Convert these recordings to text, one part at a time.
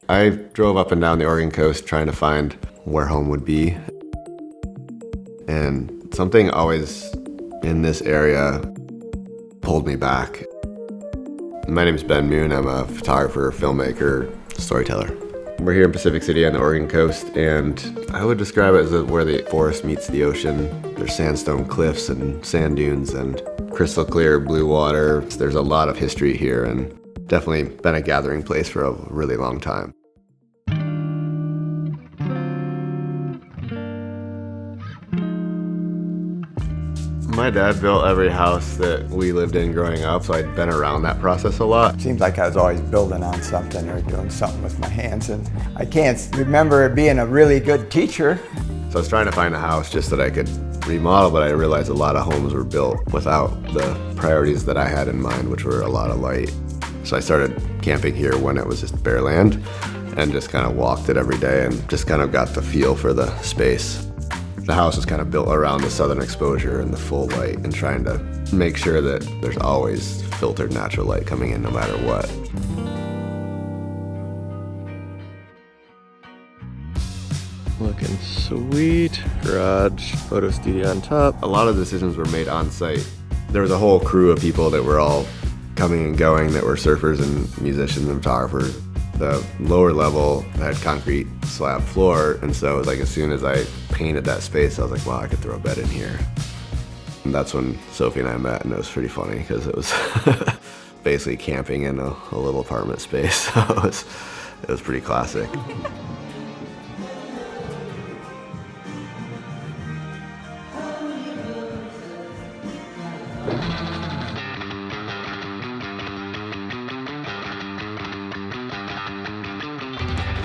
I drove up and down the Oregon coast trying to find where home would be. And something always in this area pulled me back. My name is Ben Moon. I'm a photographer, filmmaker, storyteller. We're here in Pacific City on the Oregon coast, and I would describe it as where the forest meets the ocean. There's sandstone cliffs and sand dunes and crystal clear blue water. There's a lot of history here, and definitely been a gathering place for a really long time. My dad built every house that we lived in growing up, so I'd been around that process a lot. Seems like I was always building on something or doing something with my hands, and I can't remember being a really good teacher. So I was trying to find a house just that I could remodel, but I realized a lot of homes were built without the priorities that I had in mind, which were a lot of light. So I started camping here when it was just bare land and just kind of walked it every day and just kind of got the feel for the space. The house is kind of built around the southern exposure and the full light, and trying to make sure that there's always filtered natural light coming in no matter what. Looking sweet. Garage, photo studio on top. A lot of decisions were made on site. There was a whole crew of people that were all coming and going that were surfers and musicians and photographers. The lower level had concrete slab floor, and so it was like as soon as I painted that space, I was like, wow, I could throw a bed in here. And that's when Sophie and I met, and it was pretty funny because it was basically camping in a little apartment space. So it was pretty classic.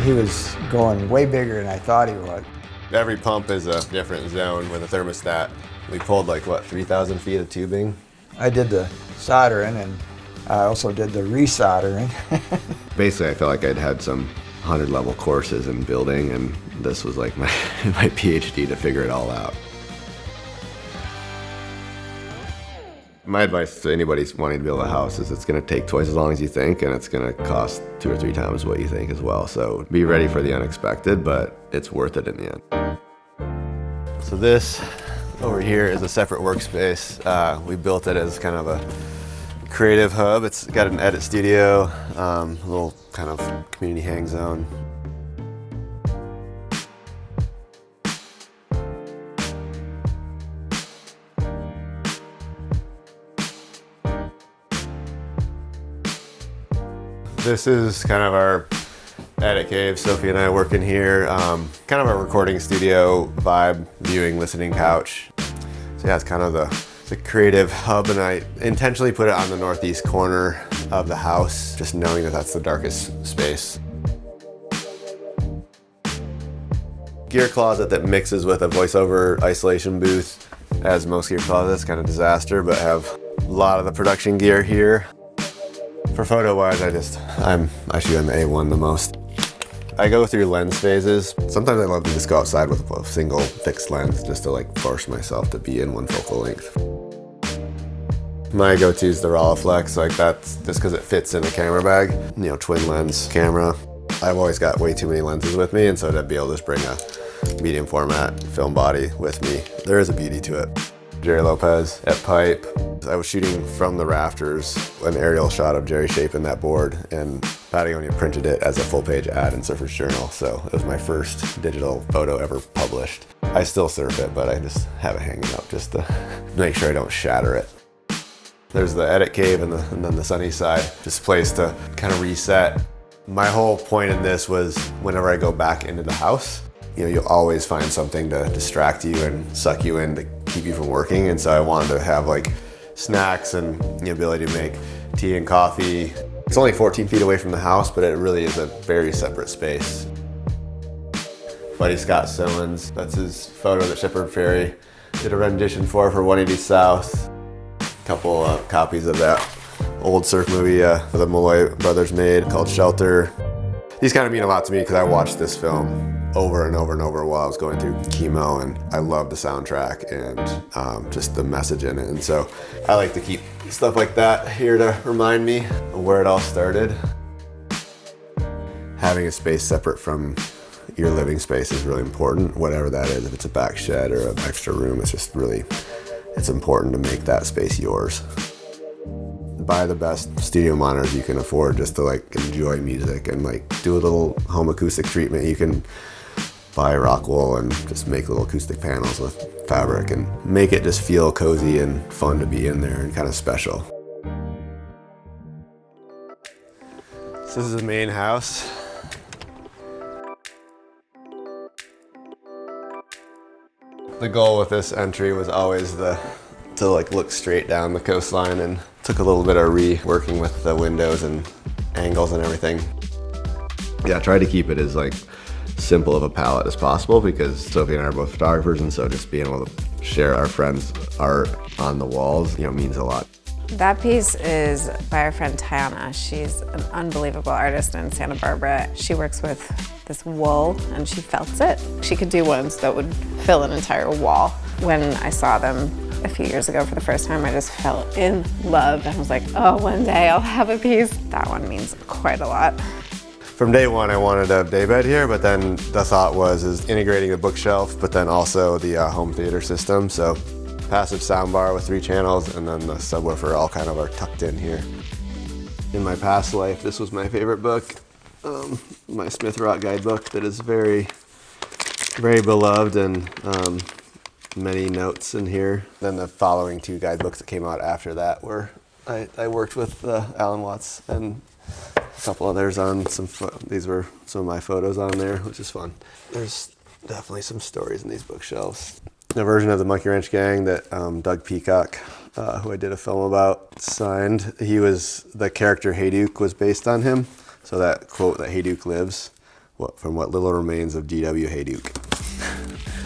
He was going way bigger than I thought he would. Every pump is a different zone with a thermostat. We pulled like, what, 3,000 feet of tubing? I did the soldering, and I also did the resoldering. Basically, I felt like I'd had some 100-level courses in building, and this was like my PhD to figure it all out. My advice to anybody wanting to build a house is it's going to take twice as long as you think, and it's going to cost 2 or 3 times what you think as well. So be ready for the unexpected, but it's worth it in the end. So this over here is a separate workspace. We built it as kind of a creative hub. It's got an edit studio, a little kind of community hang zone. This is kind of our edit cave. Sophie and I work in here. Kind of a recording studio vibe, viewing, listening couch. So yeah, it's kind of the creative hub, and I intentionally put it on the northeast corner of the house, just knowing that that's the darkest space. Gear closet that mixes with a voiceover isolation booth. As most gear closets, kind of disaster, but have a lot of the production gear here. For photo-wise, I shoot on the A1 the most. I go through lens phases. Sometimes I love to just go outside with a single fixed lens just to like force myself to be in one focal length. My go-to is the Rolleiflex, like that's just because it fits in a camera bag. You know, twin lens camera. I've always got way too many lenses with me, and so to be able to just bring a medium format film body with me, there is a beauty to it. Jerry Lopez at Pipe. I was shooting from the rafters, an aerial shot of Jerry shaping that board, and Patagonia printed it as a full-page ad in Surfer's Journal, so it was my first digital photo ever published. I still surf it, but I just have it hanging up just to make sure I don't shatter it. There's the edit cave and then the sunny side, just a place to kind of reset. My whole point in this was whenever I go back into the house, you know, you'll always find something to distract you and suck you in to keep you from working, and so I wanted to have like snacks and the ability to make tea and coffee. It's only 14 feet away from the house, but it really is a very separate space. Buddy Scott Sillins, that's his photo that Shepherd Ferry did a rendition for 180 South. A couple copies of that old surf movie the Malloy brothers made called Shelter. These kind of mean a lot to me because I watched this film over and over and over while I was going through chemo, and I love the soundtrack and just the message in it. And so I like to keep stuff like that here to remind me of where it all started. having a space separate from your living space is really important, whatever that is. If it's a back shed or an extra room, it's important to make that space yours. Buy the best studio monitors you can afford just to like enjoy music and like do a little home acoustic treatment. You can buy rock wool and just make little acoustic panels with fabric and make it just feel cozy and fun to be in there and kind of special. So this is the main house. The goal with this entry was always to like look straight down the coastline, and took a little bit of reworking with the windows and angles and everything. Yeah, I tried to keep it as like simple of a palette as possible because Sophie and I are both photographers, and so just being able to share our friends' art on the walls, means a lot. That piece is by our friend Tiana. She's an unbelievable artist in Santa Barbara. She works with this wool and she felts it. She could do ones that would fill an entire wall. When I saw them a few years ago for the first time, I just fell in love and was like, oh, one day I'll have a piece. That one means quite a lot. From day one, I wanted a daybed here, but then the thought is integrating the bookshelf, but then also the home theater system. So passive soundbar with 3 channels, and then the subwoofer all kind of are tucked in here. In my past life, this was my favorite book, my Smith Rock guidebook that is very, very beloved, and many notes in here. Then the following 2 guidebooks that came out after that were, I worked with Alan Watts and a couple others on these were some of my photos on there, which is fun. There's definitely some stories in these bookshelves. A version of the Monkey Wrench Gang that Doug Peacock, who I did a film about, signed. The character Hayduke was based on him. So that quote that Hayduke lives, from what little remains of D.W. Hayduke.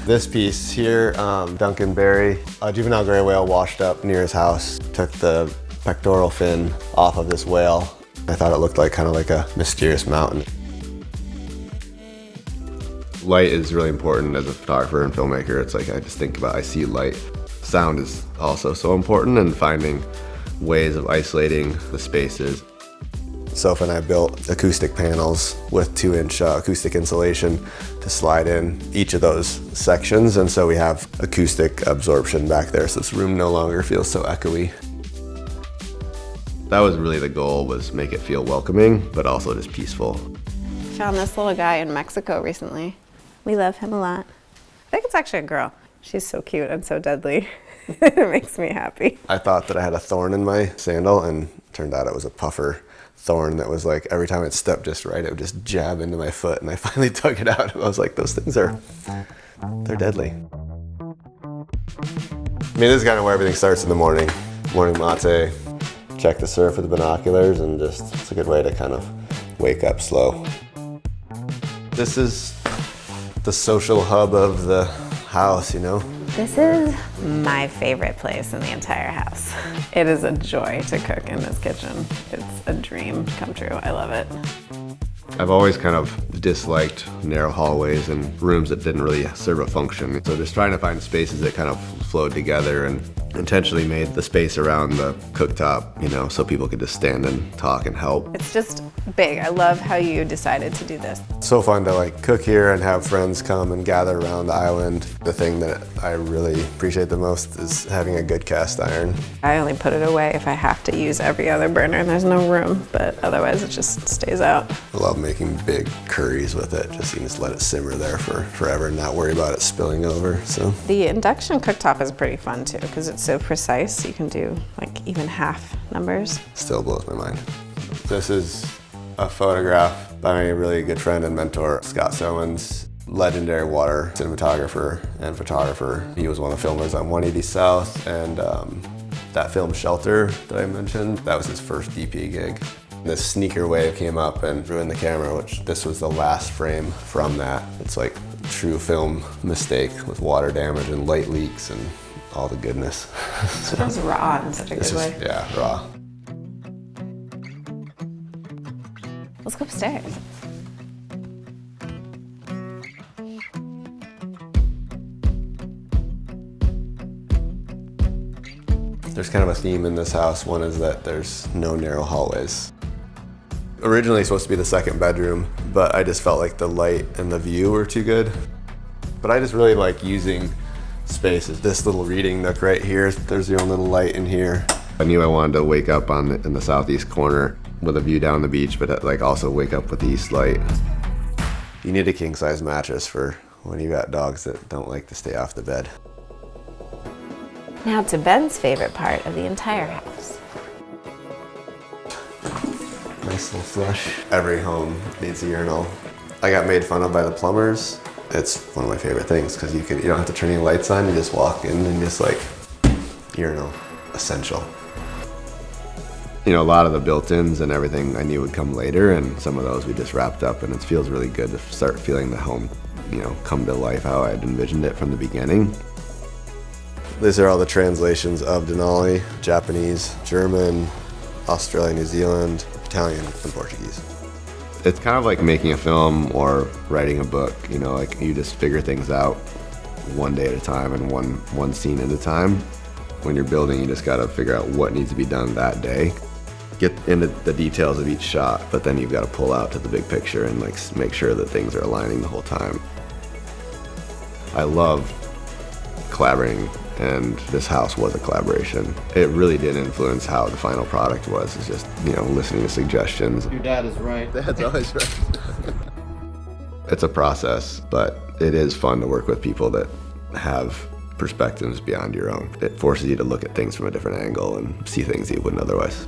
This piece here, Duncan Berry, a juvenile gray whale washed up near his house, took the pectoral fin off of this whale. I thought it looked kind of like a mysterious mountain. Light is really important as a photographer and filmmaker. It's like I see light. Sound is also so important, and finding ways of isolating the spaces. Sophie and I built acoustic panels with 2-inch acoustic insulation to slide in each of those sections, and so we have acoustic absorption back there, so this room no longer feels so echoey. That was really the goal, was make it feel welcoming, but also just peaceful. Found this little guy in Mexico recently. We love him a lot. I think it's actually a girl. She's so cute and so deadly. It makes me happy. I thought that I had a thorn in my sandal, and turned out it was a puffer thorn that was like, every time it stepped just right, it would just jab into my foot, and I finally dug it out. And I was like, those things they're deadly. I mean, this is kind of where everything starts in the morning. Morning latte, check the surf with the binoculars, and it's a good way to kind of wake up slow. This is the social hub of the house, This is my favorite place in the entire house. It is a joy to cook in this kitchen. It's a dream come true. I love it. I've always kind of disliked narrow hallways and rooms that didn't really serve a function. So just trying to find spaces that kind of flowed together, and intentionally made the space around the cooktop, so people could just stand and talk and help. It's just big. I love how you decided to do this. So fun to cook here and have friends come and gather around the island. The thing that I really appreciate the most is having a good cast iron. I only put it away if I have to use every other burner and there's no room, but otherwise it just stays out. I love making big curries with it. You just let it simmer there for forever and not worry about it spilling over. So the induction cooktop is pretty fun too, because it's so precise. You can do even half numbers. Still blows my mind. This is a photograph by my really good friend and mentor, Scott Sowens, legendary water cinematographer and photographer. He was one of the filmers on 180 South, and that film Shelter that I mentioned, that was his first DP gig. This sneaker wave came up and ruined the camera, which this was the last frame from that. It's like a true film mistake with water damage and light leaks and all the goodness. So it was raw in such a good way. Yeah, raw. Let's go upstairs. There's kind of a theme in this house. One is that there's no narrow hallways. Originally supposed to be the second bedroom, but I just felt like the light and the view were too good. But I just really like using spaces. This little reading nook right here, there's your own little light in here. I knew I wanted to wake up in the southeast corner with a view down the beach, but like also wake up with the east light. You need a king size mattress for when you got dogs that don't like to stay off the bed. Now to Ben's favorite part of the entire house. Nice little flush. Every home needs a urinal. I got made fun of by the plumbers. It's one of my favorite things because you don't have to turn any lights on. You just walk in and just like, urinal, essential. You know, a lot of the built-ins and everything I knew would come later, and some of those we just wrapped up, and it feels really good to start feeling the home, you know, come to life how I'd envisioned it from the beginning. These are all the translations of Denali: Japanese, German, Australia, New Zealand, Italian, and Portuguese. It's kind of like making a film or writing a book, you know, like you just figure things out one day at a time and one scene at a time. When you're building, you just gotta figure out what needs to be done that day. Get into the details of each shot, but then you've got to pull out to the big picture and like make sure that things are aligning the whole time. I love collaborating, and this house was a collaboration. It really did influence how the final product was. It's just, you know, listening to suggestions. Your dad is right. Dad's always right. It's a process, but it is fun to work with people that have perspectives beyond your own. It forces you to look at things from a different angle and see things you wouldn't otherwise.